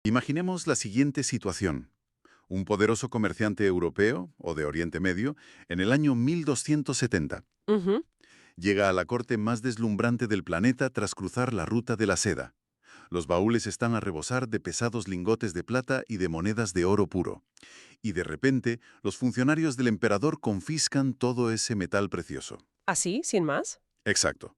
Imaginemos la siguiente situación. Un poderoso comerciante europeo, o de Oriente Medio, en el año 1270, Ujú. llega a la corte más deslumbrante del planeta tras cruzar la ruta de la seda. Los baúles están a rebosar de pesados lingotes de plata y de monedas de oro puro. Y de repente, los funcionarios del emperador confiscan todo ese metal precioso. ¿Así, sin más? Exacto.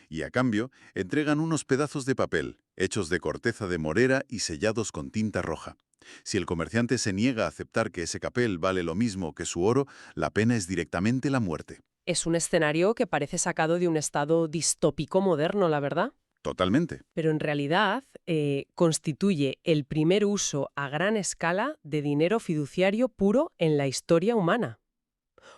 Y a cambio, entregan unos pedazos de papel, hechos de corteza de morera y sellados con tinta roja. Si el comerciante se niega a aceptar que ese papel vale lo mismo que su oro, la pena es directamente la muerte. Es un escenario que parece sacado de un estado distópico moderno, la verdad. Totalmente. Pero en realidad constituye el primer uso a gran escala de dinero fiduciario puro en la historia humana.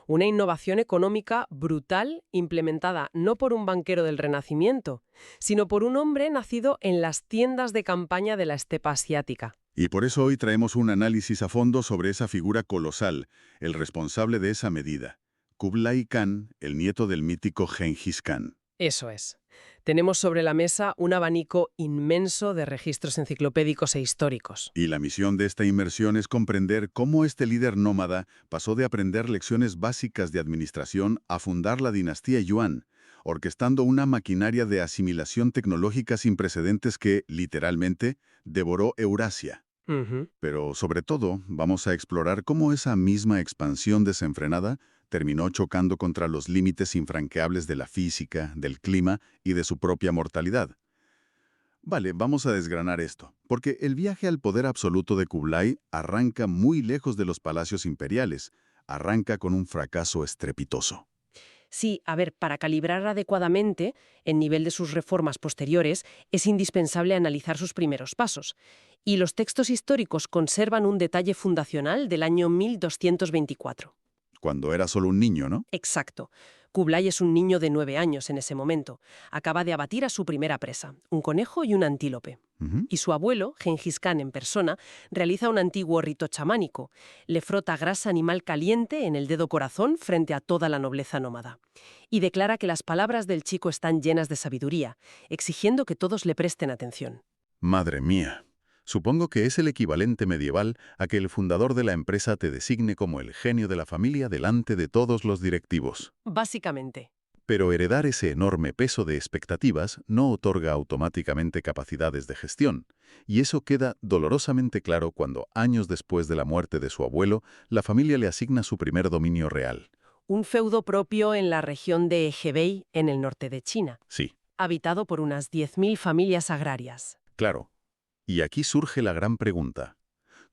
Una innovación económica brutal implementada no por un banquero del Renacimiento, sino por un hombre nacido en las tiendas de campaña de la estepa asiática. Y por eso hoy traemos un análisis a fondo sobre esa figura colosal, el responsable de esa medida. Kublai Khan, el nieto del mítico Genghis Khan. Eso es. Tenemos sobre la mesa un abanico inmenso de registros enciclopédicos e históricos. Y la misión de esta inmersión es comprender cómo este líder nómada pasó de aprender lecciones básicas de administración a fundar la dinastía Yuan, orquestando una maquinaria de asimilación tecnológica sin precedentes que, literalmente, devoró Eurasia. Ujú. Pero, sobre todo, vamos a explorar cómo esa misma expansión desenfrenada terminó chocando contra los límites infranqueables de la física, del clima y de su propia mortalidad. Vale, vamos a desgranar esto, porque el viaje al poder absoluto de Kublai arranca muy lejos de los palacios imperiales, arranca con un fracaso estrepitoso. Sí, a ver, para calibrar adecuadamente el nivel de sus reformas posteriores es indispensable analizar sus primeros pasos. Y los textos históricos conservan un detalle fundacional del año 1224. Cuando era solo un niño, ¿no? Exacto. Kublai es un niño de 9 años en ese momento. Acaba de abatir a su primera presa, un conejo y un antílope. Ujú. Y su abuelo, Gengis Khan en persona, realiza un antiguo rito chamánico. Le frota grasa animal caliente en el dedo corazón frente a toda la nobleza nómada. Y declara que las palabras del chico están llenas de sabiduría, exigiendo que todos le presten atención. Madre mía. Supongo que es el equivalente medieval a que el fundador de la empresa te designe como el genio de la familia delante de todos los directivos. Básicamente. Pero heredar ese enorme peso de expectativas no otorga automáticamente capacidades de gestión, y eso queda dolorosamente claro cuando, años después de la muerte de su abuelo, la familia le asigna su primer dominio real. Un feudo propio en la región de Hebei, en el norte de China, Sí, habitado por unas 10.000 familias agrarias. claro. Y aquí surge la gran pregunta.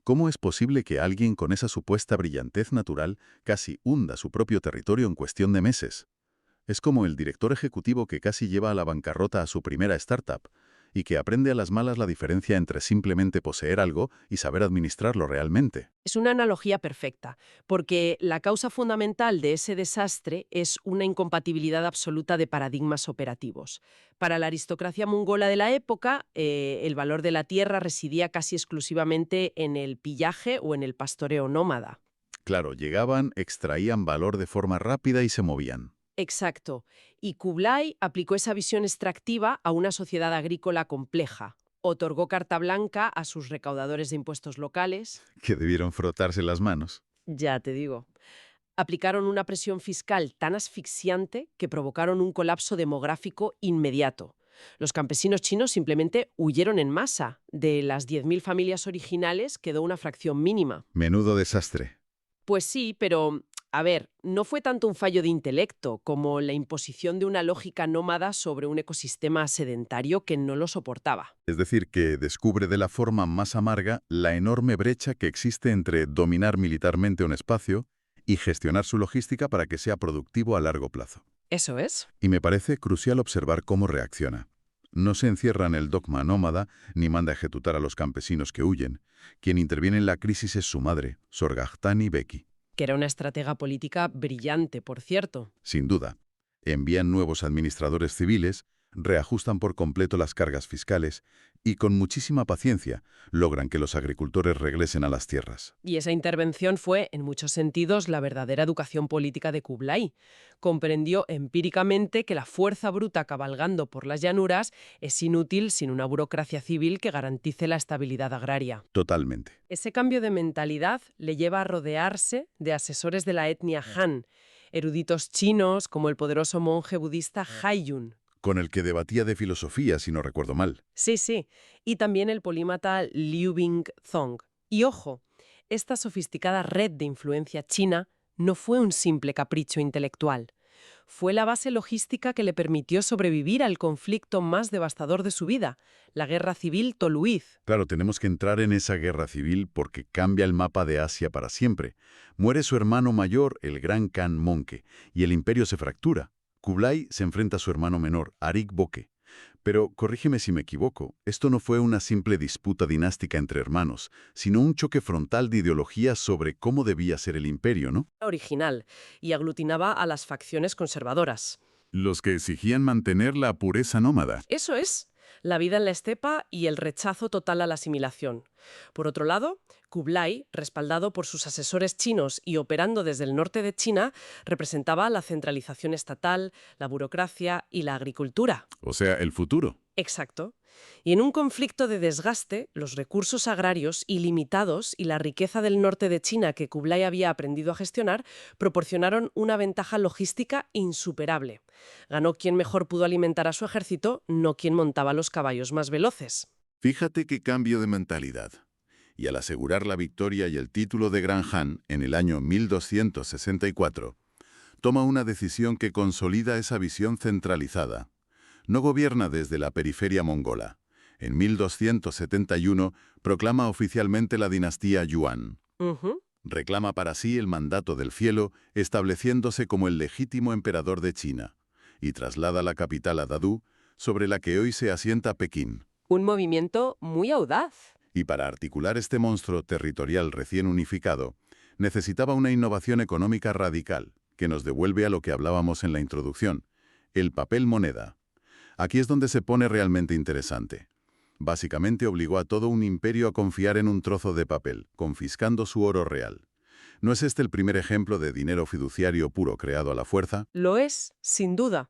¿Cómo es posible que alguien con esa supuesta brillantez natural casi hunda su propio territorio en cuestión de meses? Es como el director ejecutivo que casi lleva a la bancarrota a su primera startup y que aprende a las malas la diferencia entre simplemente poseer algo y saber administrarlo realmente. Es una analogía perfecta, porque la causa fundamental de ese desastre es una incompatibilidad absoluta de paradigmas operativos. Para la aristocracia mongola de la época, el valor de la tierra residía casi exclusivamente en el pillaje o en el pastoreo nómada. Claro, llegaban, extraían valor de forma rápida y se movían. Exacto. Y Kublai aplicó esa visión extractiva a una sociedad agrícola compleja. Otorgó carta blanca a sus recaudadores de impuestos locales. Que debieron frotarse las manos. Ya te digo. Aplicaron una presión fiscal tan asfixiante que provocaron un colapso demográfico inmediato. Los campesinos chinos simplemente huyeron en masa. De las 10.000 familias originales quedó una fracción mínima. Menudo desastre. Pues sí, pero, a ver, no fue tanto un fallo de intelecto como la imposición de una lógica nómada sobre un ecosistema sedentario que no lo soportaba. Es decir, que descubre de la forma más amarga la enorme brecha que existe entre dominar militarmente un espacio y gestionar su logística para que sea productivo a largo plazo. ¿Eso es? Y me parece crucial observar cómo reacciona. No se encierra en el dogma nómada ni manda a ejecutar a los campesinos que huyen. Quien interviene en la crisis es su madre, Sorghaghtani Beki. Que era una estratega política brillante, por cierto. Sin duda. Envían nuevos administradores civiles, reajustan por completo las cargas fiscales y con muchísima paciencia logran que los agricultores regresen a las tierras. Y esa intervención fue, en muchos sentidos, la verdadera educación política de Kublai. Comprendió empíricamente que la fuerza bruta cabalgando por las llanuras es inútil sin una burocracia civil que garantice la estabilidad agraria. Totalmente. Ese cambio de mentalidad le lleva a rodearse de asesores de la etnia Han, eruditos chinos como el poderoso monje budista Haiyun. Con el que debatía de filosofía, si no recuerdo mal. Sí, sí. Y también el polímata Liu Bingzong. Y ojo, esta sofisticada red de influencia china no fue un simple capricho intelectual. Fue la base logística que le permitió sobrevivir al conflicto más devastador de su vida, la Guerra Civil Toluiz. Claro, tenemos que entrar en esa guerra civil porque cambia el mapa de Asia para siempre. Muere su hermano mayor, el gran Khan Monke, y el imperio se fractura. Kublai se enfrenta a su hermano menor, Arik Boke. Pero, corrígeme si me equivoco, esto no fue una simple disputa dinástica entre hermanos, sino un choque frontal de ideologías sobre cómo debía ser el imperio, ¿no? Original, y aglutinaba a las facciones conservadoras. Los que exigían mantener la pureza nómada. Eso es, la vida en la estepa y el rechazo total a la asimilación. Por otro lado, Kublai, respaldado por sus asesores chinos y operando desde el norte de China, representaba la centralización estatal, la burocracia y la agricultura. O sea, el futuro. Exacto. Y en un conflicto de desgaste, los recursos agrarios ilimitados y la riqueza del norte de China que Kublai había aprendido a gestionar proporcionaron una ventaja logística insuperable. Ganó quien mejor pudo alimentar a su ejército, no quien montaba los caballos más veloces. Fíjate qué cambio de mentalidad. Y al asegurar la victoria y el título de Gran Han en el año 1264, toma una decisión que consolida esa visión centralizada. No gobierna desde la periferia mongola. En 1271 proclama oficialmente la dinastía Yuan. Reclama para sí el mandato del cielo, estableciéndose como el legítimo emperador de China, y traslada la capital a Dadu, sobre la que hoy se asienta Pekín. Un movimiento muy audaz. Y para articular este monstruo territorial recién unificado, necesitaba una innovación económica radical, que nos devuelve a lo que hablábamos en la introducción, el papel moneda. Aquí es donde se pone realmente interesante. Básicamente obligó a todo un imperio a confiar en un trozo de papel, confiscando su oro real. ¿No es este el primer ejemplo de dinero fiduciario puro creado a la fuerza? Lo es, sin duda.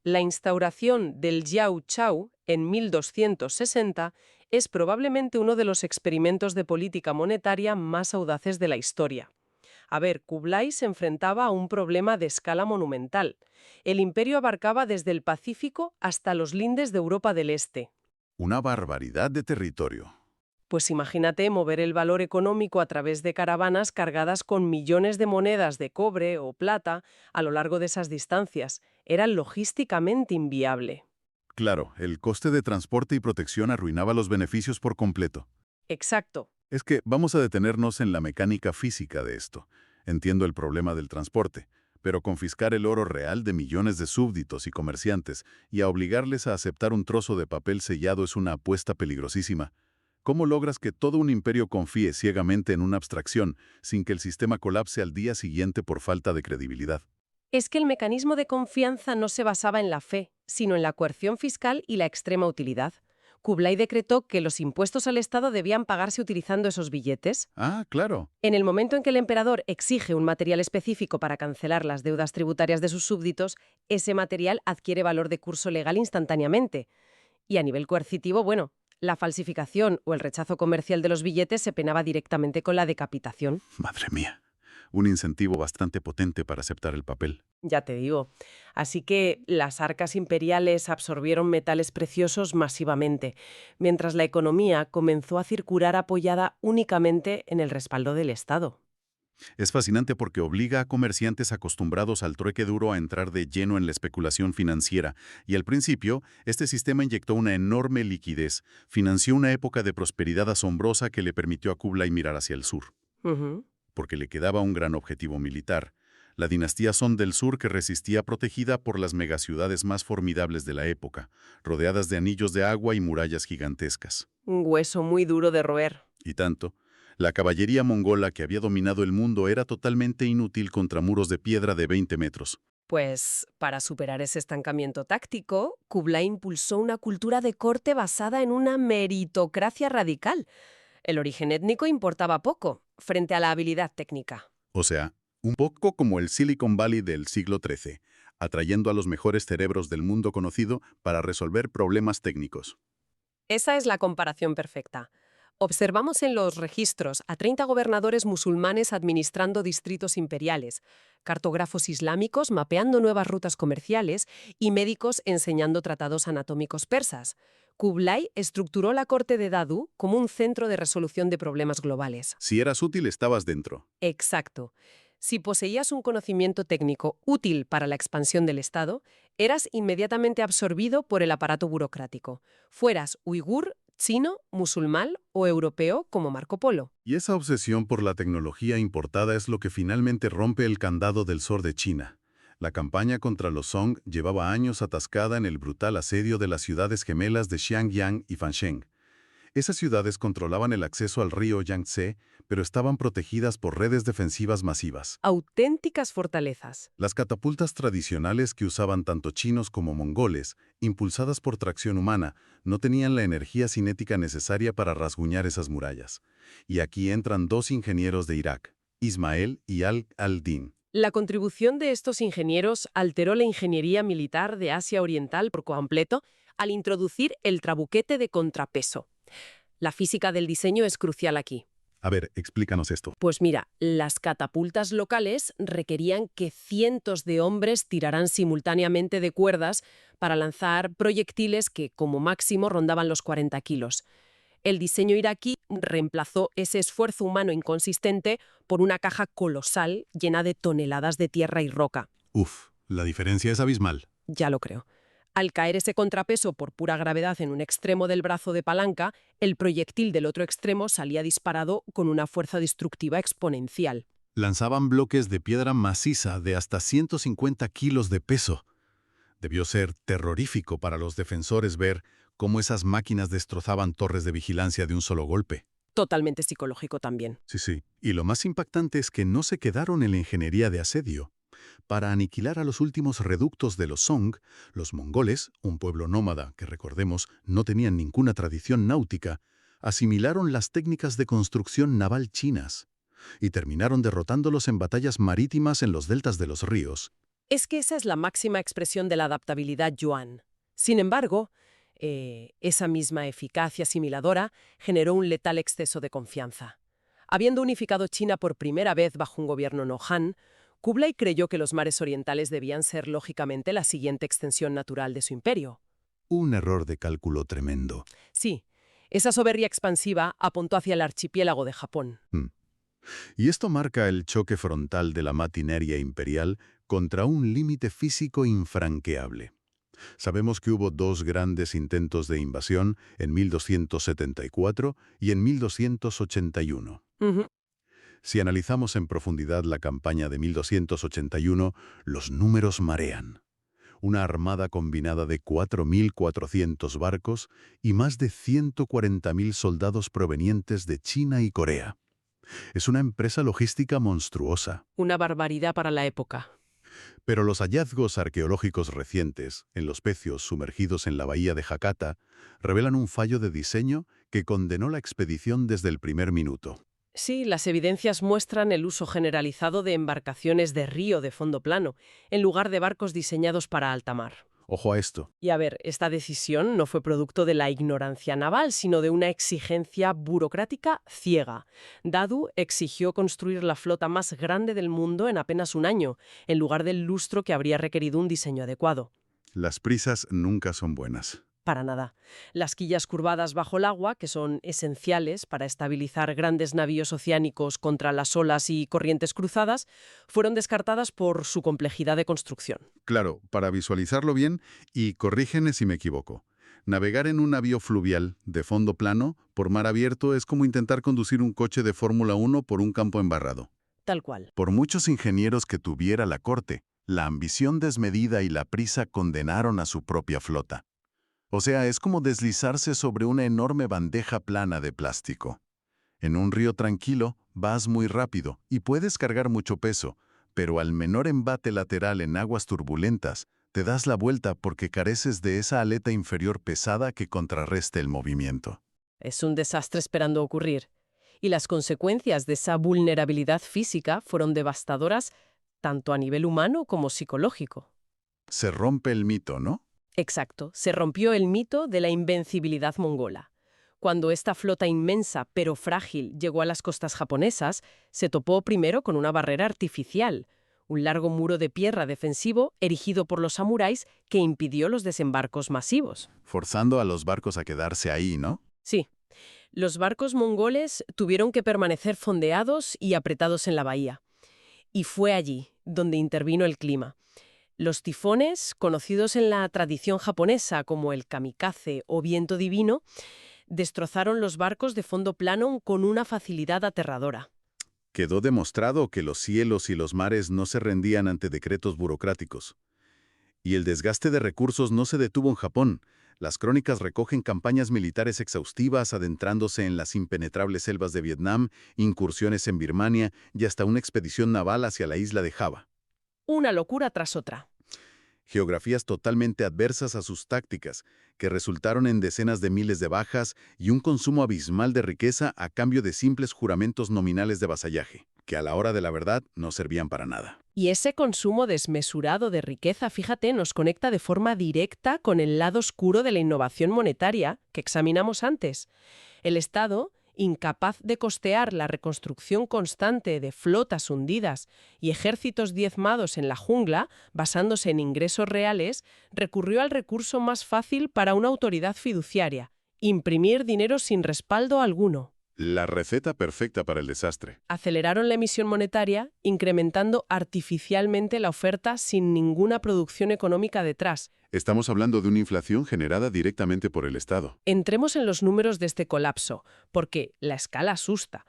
La instauración del Jiao Chao en 1260 es probablemente uno de los experimentos de política monetaria más audaces de la historia. A ver, Kublai se enfrentaba a un problema de escala monumental. El imperio abarcaba desde el Pacífico hasta los lindes de Europa del Este. Una barbaridad de territorio. Pues imagínate mover el valor económico a través de caravanas cargadas con millones de monedas de cobre o plata a lo largo de esas distancias. Era logísticamente inviable. Claro, el coste de transporte y protección arruinaba los beneficios por completo. Exacto. Es que vamos a detenernos en la mecánica física de esto. Entiendo el problema del transporte, pero confiscar el oro real de millones de súbditos y comerciantes y a obligarles a aceptar un trozo de papel sellado es una apuesta peligrosísima. ¿Cómo logras que todo un imperio confíe ciegamente en una abstracción sin que el sistema colapse al día siguiente por falta de credibilidad? Es que el mecanismo de confianza no se basaba en la fe, sino en la coerción fiscal y la extrema utilidad. Kublai decretó que los impuestos al Estado debían pagarse utilizando esos billetes. Ah, claro. En el momento en que el emperador exige un material específico para cancelar las deudas tributarias de sus súbditos, ese material adquiere valor de curso legal instantáneamente. Y a nivel coercitivo, bueno, la falsificación o el rechazo comercial de los billetes se penaba directamente con la decapitación. Madre mía. Un incentivo bastante potente para aceptar el papel. Ya te digo. Así que las arcas imperiales absorbieron metales preciosos masivamente, mientras la economía comenzó a circular apoyada únicamente en el respaldo del Estado. Es fascinante porque obliga a comerciantes acostumbrados al trueque duro a entrar de lleno en la especulación financiera, y al principio, este sistema inyectó una enorme liquidez, financió una época de prosperidad asombrosa que le permitió a Kublai mirar hacia el sur. Porque le quedaba un gran objetivo militar, la dinastía Song del Sur que resistía protegida por las megaciudades más formidables de la época, rodeadas de anillos de agua y murallas gigantescas. Un hueso muy duro de roer. Y tanto, la caballería mongola que había dominado el mundo era totalmente inútil contra muros de piedra de 20 metros. Pues para superar ese estancamiento táctico, Kublai impulsó una cultura de corte basada en una meritocracia radical. El origen étnico importaba poco frente a la habilidad técnica. O sea, un poco como el Silicon Valley del siglo XIII, atrayendo a los mejores cerebros del mundo conocido para resolver problemas técnicos. Esa es la comparación perfecta. Observamos en los registros a 30 gobernadores musulmanes administrando distritos imperiales, cartógrafos islámicos mapeando nuevas rutas comerciales y médicos enseñando tratados anatómicos persas. Kublai estructuró la corte de Dadu como un centro de resolución de problemas globales. Si eras útil, estabas dentro. Exacto. Si poseías un conocimiento técnico útil para la expansión del Estado, eras inmediatamente absorbido por el aparato burocrático. Fueras uigur, chino, musulmán o europeo como Marco Polo. Y esa obsesión por la tecnología importada es lo que finalmente rompe el candado del sur de China. La campaña contra los Song llevaba años atascada en el brutal asedio de las ciudades gemelas de Xiangyang y Fancheng. Esas ciudades controlaban el acceso al río Yangtze, pero estaban protegidas por redes defensivas masivas. Auténticas fortalezas. Las catapultas tradicionales que usaban tanto chinos como mongoles, impulsadas por tracción humana, no tenían la energía cinética necesaria para rasguñar esas murallas. Y aquí entran dos ingenieros de Irak, Ismael y al-Din. La contribución de estos ingenieros alteró la ingeniería militar de Asia Oriental por completo al introducir el trabuquete de contrapeso. La física del diseño es crucial aquí. A ver, explícanos esto. Pues mira, las catapultas locales requerían que cientos de hombres tiraran simultáneamente de cuerdas para lanzar proyectiles que como máximo rondaban los 40 kilos. El diseño iraquí reemplazó ese esfuerzo humano inconsistente por una caja colosal llena de toneladas de tierra y roca. Uf, la diferencia es abismal. Ya lo creo. Al caer ese contrapeso por pura gravedad en un extremo del brazo de palanca, el proyectil del otro extremo salía disparado con una fuerza destructiva exponencial. Lanzaban bloques de piedra maciza de hasta 150 kilos de peso. Debió ser terrorífico para los defensores ver cómo esas máquinas destrozaban torres de vigilancia de un solo golpe. Totalmente psicológico también. Sí. Y lo más impactante es que no se quedaron en la ingeniería de asedio. Para aniquilar a los últimos reductos de los Song, los mongoles, un pueblo nómada que, recordemos, no tenían ninguna tradición náutica, asimilaron las técnicas de construcción naval chinas y terminaron derrotándolos en batallas marítimas en los deltas de los ríos. Es que esa es la máxima expresión de la adaptabilidad yuan. Sin embargo, esa misma eficacia asimiladora generó un letal exceso de confianza. Habiendo unificado China por primera vez bajo un gobierno no Han, Kublai creyó que los mares orientales debían ser lógicamente la siguiente extensión natural de su imperio. Un error de cálculo tremendo. Sí, esa soberbia expansiva apuntó hacia el archipiélago de Japón. Y esto marca el choque frontal de la maquinaria imperial contra un límite físico infranqueable. Sabemos que hubo dos grandes intentos de invasión en 1274 y en 1281. Si analizamos en profundidad la campaña de 1281, los números marean. Una armada combinada de 4.400 barcos y más de 140.000 soldados provenientes de China y Corea. Es una empresa logística monstruosa. Una barbaridad para la época. Pero los hallazgos arqueológicos recientes, en los pecios sumergidos en la bahía de Hakata, revelan un fallo de diseño que condenó la expedición desde el primer minuto. Sí, las evidencias muestran el uso generalizado de embarcaciones de río de fondo plano, en lugar de barcos diseñados para alta mar. Ojo a esto. Y a ver, esta decisión no fue producto de la ignorancia naval, sino de una exigencia burocrática ciega. Dadu exigió construir la flota más grande del mundo en apenas un año, en lugar del lustro que habría requerido un diseño adecuado. Las prisas nunca son buenas. Para nada. Las quillas curvadas bajo el agua, que son esenciales para estabilizar grandes navíos oceánicos contra las olas y corrientes cruzadas, fueron descartadas por su complejidad de construcción. Claro, para visualizarlo bien, y corrígeme si me equivoco, navegar en un navío fluvial de fondo plano por mar abierto es como intentar conducir un coche de Fórmula 1 por un campo embarrado. Tal cual. Por muchos ingenieros que tuviera la corte, la ambición desmedida y la prisa condenaron a su propia flota. O sea, es como deslizarse sobre una enorme bandeja plana de plástico. En un río tranquilo, vas muy rápido y puedes cargar mucho peso, pero al menor embate lateral en aguas turbulentas, te das la vuelta porque careces de esa aleta inferior pesada que contrarreste el movimiento. Es un desastre esperando ocurrir. Y las consecuencias de esa vulnerabilidad física fueron devastadoras tanto a nivel humano como psicológico. Se rompe el mito, ¿no? Exacto, se rompió el mito de la invencibilidad mongola. Cuando esta flota inmensa pero frágil llegó a las costas japonesas, se topó primero con una barrera artificial, un largo muro de piedra defensivo erigido por los samuráis que impidió los desembarcos masivos. Forzando a los barcos a quedarse ahí, ¿no? Sí, los barcos mongoles tuvieron que permanecer fondeados y apretados en la bahía. Y fue allí donde intervino el clima. Los tifones, conocidos en la tradición japonesa como el kamikaze o viento divino, destrozaron los barcos de fondo plano con una facilidad aterradora. Quedó demostrado que los cielos y los mares no se rendían ante decretos burocráticos. Y el desgaste de recursos no se detuvo en Japón. Las crónicas recogen campañas militares exhaustivas adentrándose en las impenetrables selvas de Vietnam, incursiones en Birmania y hasta una expedición naval hacia la isla de Java. Una locura tras otra. Geografías totalmente adversas a sus tácticas, que resultaron en decenas de miles de bajas y un consumo abismal de riqueza a cambio de simples juramentos nominales de vasallaje, que a la hora de la verdad no servían para nada. Y ese consumo desmesurado de riqueza, fíjate, nos conecta de forma directa con el lado oscuro de la innovación monetaria que examinamos antes. El Estado, incapaz de costear la reconstrucción constante de flotas hundidas y ejércitos diezmados en la jungla, basándose en ingresos reales, recurrió al recurso más fácil para una autoridad fiduciaria: imprimir dinero sin respaldo alguno. La receta perfecta para el desastre. Aceleraron la emisión monetaria, incrementando artificialmente la oferta sin ninguna producción económica detrás. Estamos hablando de una inflación generada directamente por el Estado. Entremos en los números de este colapso, porque la escala asusta.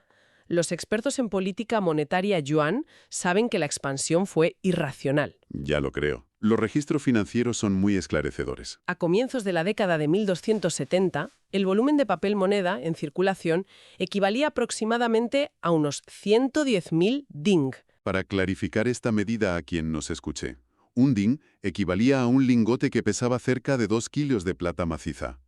Los expertos en política monetaria yuan saben que la expansión fue irracional. Ya lo creo. Los registros financieros son muy esclarecedores. A comienzos de la década de 1270, el volumen de papel moneda en circulación equivalía aproximadamente a unos 110.000 ding. Para clarificar esta medida a quien nos escuche, un ding equivalía a un lingote que pesaba cerca de 2 kilos de plata maciza.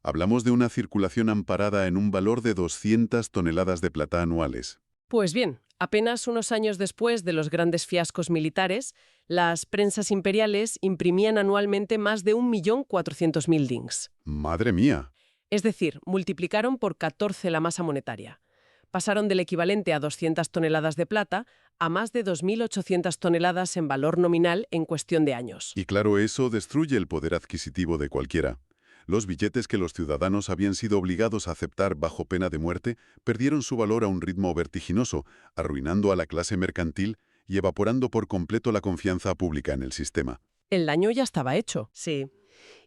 Hablamos de una circulación amparada en un valor de 200 toneladas de plata anuales. Pues bien, apenas unos años después de los grandes fiascos militares, las prensas imperiales imprimían anualmente más de 1.400.000 dings. ¡Madre mía! Es decir, multiplicaron por 14 la masa monetaria. Pasaron del equivalente a 200 toneladas de plata a más de 2.800 toneladas en valor nominal en cuestión de años. Y claro, eso destruye el poder adquisitivo de cualquiera. Los billetes que los ciudadanos habían sido obligados a aceptar bajo pena de muerte perdieron su valor a un ritmo vertiginoso, arruinando a la clase mercantil y evaporando por completo la confianza pública en el sistema. El daño ya estaba hecho. Sí.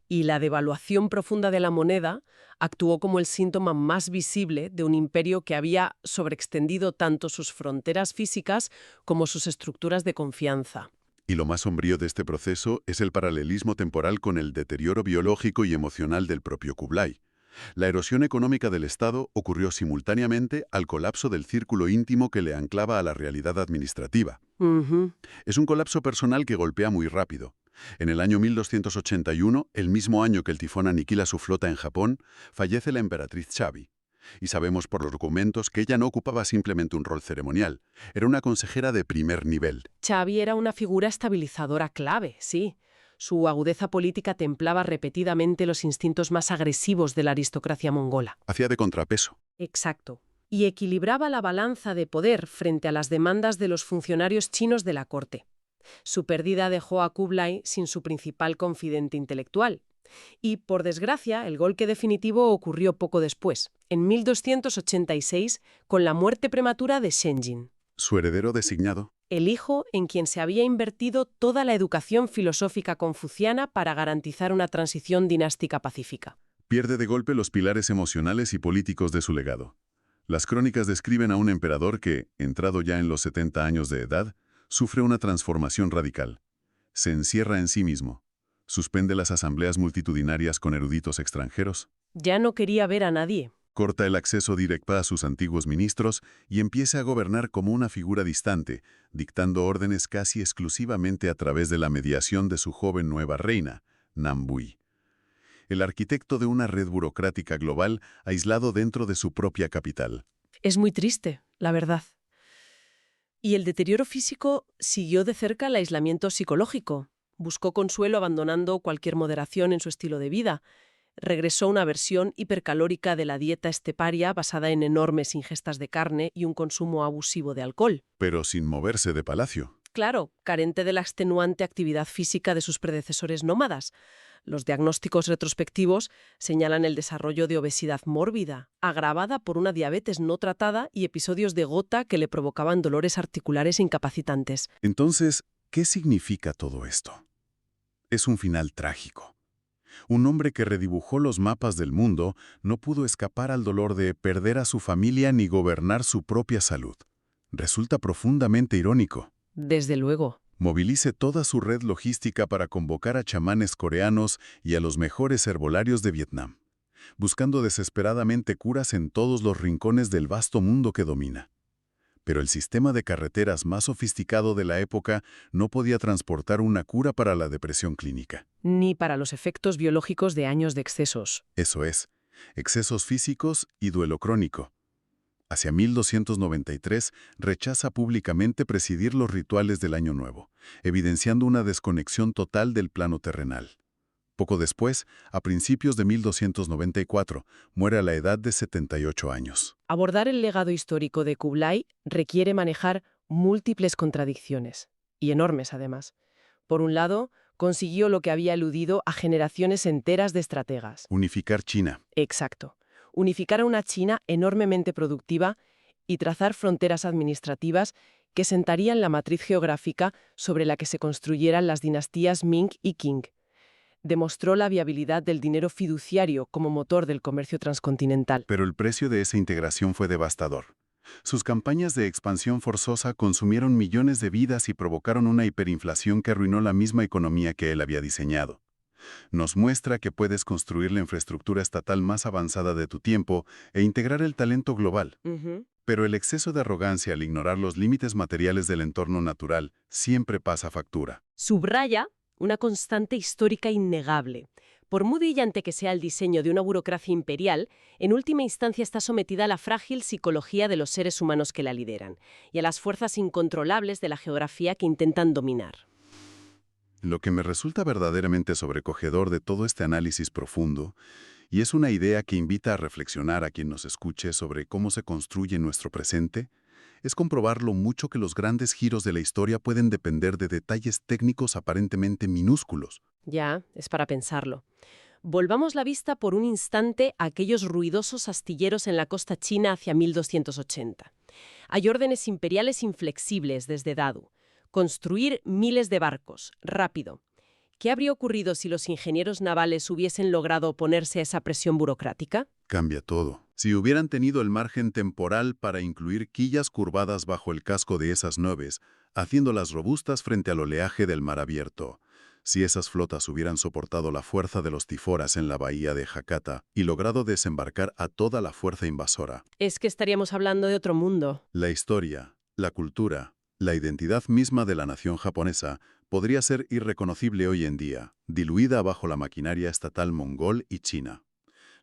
Y la devaluación profunda de la moneda actuó como el síntoma más visible de un imperio que había sobreextendido tanto sus fronteras físicas como sus estructuras de confianza. Y lo más sombrío de este proceso es el paralelismo temporal con el deterioro biológico y emocional del propio Kublai. La erosión económica del Estado ocurrió simultáneamente al colapso del círculo íntimo que le anclaba a la realidad administrativa. Es un colapso personal que golpea muy rápido. En el año 1281, el mismo año que el tifón aniquila su flota en Japón, fallece la emperatriz Chabi. Y sabemos por los documentos que ella no ocupaba simplemente un rol ceremonial, era una consejera de primer nivel. Chabi era una figura estabilizadora clave, sí. Su agudeza política templaba repetidamente los instintos más agresivos de la aristocracia mongola. Hacía de contrapeso. Exacto. Y equilibraba la balanza de poder frente a las demandas de los funcionarios chinos de la corte. Su pérdida dejó a Kublai sin su principal confidente intelectual. Y, por desgracia, el golpe definitivo ocurrió poco después, en 1286, con la muerte prematura de Shenjin. Su heredero designado. El hijo en quien se había invertido toda la educación filosófica confuciana para garantizar una transición dinástica pacífica. Pierde de golpe los pilares emocionales y políticos de su legado. Las crónicas describen a un emperador que, entrado ya en los 70 años de edad, sufre una transformación radical. Se encierra en sí mismo. Suspende las asambleas multitudinarias con eruditos extranjeros. Ya no quería ver a nadie. corta el acceso directo a sus antiguos ministros y empieza a gobernar como una figura distante, dictando órdenes casi exclusivamente a través de la mediación de su joven nueva reina, Nambuy, el arquitecto de una red burocrática global aislado dentro de su propia capital. Es muy triste, la verdad. Y el deterioro físico siguió de cerca el aislamiento psicológico. Buscó consuelo abandonando cualquier moderación en su estilo de vida. Regresó a una versión hipercalórica de la dieta esteparia basada en enormes ingestas de carne y un consumo abusivo de alcohol. Pero sin moverse de palacio. Claro, carente de la extenuante actividad física de sus predecesores nómadas. Los diagnósticos retrospectivos señalan el desarrollo de obesidad mórbida, agravada por una diabetes no tratada y episodios de gota que le provocaban dolores articulares incapacitantes. Entonces, ¿qué significa todo esto? Es un final trágico. Un hombre que redibujó los mapas del mundo no pudo escapar al dolor de perder a su familia ni gobernar su propia salud. Resulta profundamente irónico. Desde luego. Movilice toda su red logística para convocar a chamanes coreanos y a los mejores herbolarios de Vietnam, buscando desesperadamente curas en todos los rincones del vasto mundo que domina. Pero el sistema de carreteras más sofisticado de la época no podía transportar una cura para la depresión clínica. Ni para los efectos biológicos de años de excesos. Eso es, excesos físicos y duelo crónico. Hacia 1293 rechaza públicamente presidir los rituales del Año Nuevo, evidenciando una desconexión total del plano terrenal. Poco después, a principios de 1294, muere a la edad de 78 años. Abordar el legado histórico de Kublai requiere manejar múltiples contradicciones, y enormes además. Por un lado, consiguió lo que había eludido a generaciones enteras de estrategas. Unificar China. Exacto. Unificar a una China enormemente productiva y trazar fronteras administrativas que sentarían la matriz geográfica sobre la que se construyeran las dinastías Ming y Qing. Demostró la viabilidad del dinero fiduciario como motor del comercio transcontinental. Pero el precio de esa integración fue devastador. Sus campañas de expansión forzosa consumieron millones de vidas y provocaron una hiperinflación que arruinó la misma economía que él había diseñado. Nos muestra que puedes construir la infraestructura estatal más avanzada de tu tiempo e integrar el talento global. Pero el exceso de arrogancia al ignorar los límites materiales del entorno natural siempre pasa factura. Subraya una constante histórica innegable. Por muy brillante que sea el diseño de una burocracia imperial, en última instancia está sometida a la frágil psicología de los seres humanos que la lideran y a las fuerzas incontrolables de la geografía que intentan dominar. Lo que me resulta verdaderamente sobrecogedor de todo este análisis profundo, y es una idea que invita a reflexionar a quien nos escuche sobre cómo se construye nuestro presente, es comprobar lo mucho que los grandes giros de la historia pueden depender de detalles técnicos aparentemente minúsculos. Ya, es para pensarlo. Volvamos la vista por un instante a aquellos ruidosos astilleros en la costa china hacia 1280. Hay órdenes imperiales inflexibles desde Dadu. Construir miles de barcos, rápido. ¿Qué habría ocurrido si los ingenieros navales hubiesen logrado oponerse a esa presión burocrática? Cambia todo. Si hubieran tenido el margen temporal para incluir quillas curvadas bajo el casco de esas naves, haciéndolas robustas frente al oleaje del mar abierto. Si esas flotas hubieran soportado la fuerza de los tiforas en la bahía de Hakata y logrado desembarcar a toda la fuerza invasora. Es que estaríamos hablando de otro mundo. La historia, la cultura, la identidad misma de la nación japonesa podría ser irreconocible hoy en día, diluida bajo la maquinaria estatal mongol y china.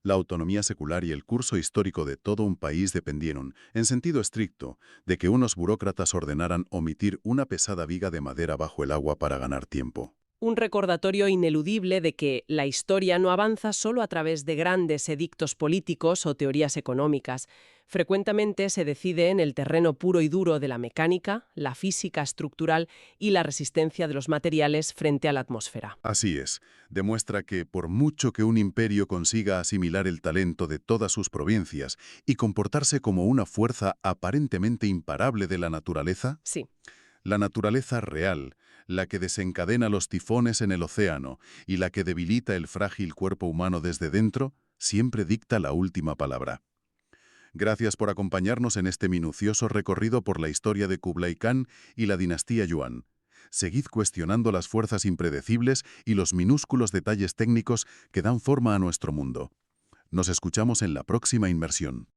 La autonomía secular y el curso histórico de todo un país dependieron, en sentido estricto, de que unos burócratas ordenaran omitir una pesada viga de madera bajo el agua para ganar tiempo. Un recordatorio ineludible de que la historia no avanza solo a través de grandes edictos políticos o teorías económicas. Frecuentemente se decide en el terreno puro y duro de la mecánica, la física estructural y la resistencia de los materiales frente a la atmósfera. Así es. Demuestra que por mucho que un imperio consiga asimilar el talento de todas sus provincias y comportarse como una fuerza aparentemente imparable de la naturaleza, Sí. la naturaleza real, la que desencadena los tifones en el océano y la que debilita el frágil cuerpo humano desde dentro, siempre dicta la última palabra. Gracias por acompañarnos en este minucioso recorrido por la historia de Kublai Khan y la dinastía Yuan. Seguid cuestionando las fuerzas impredecibles y los minúsculos detalles técnicos que dan forma a nuestro mundo. Nos escuchamos en la próxima inmersión.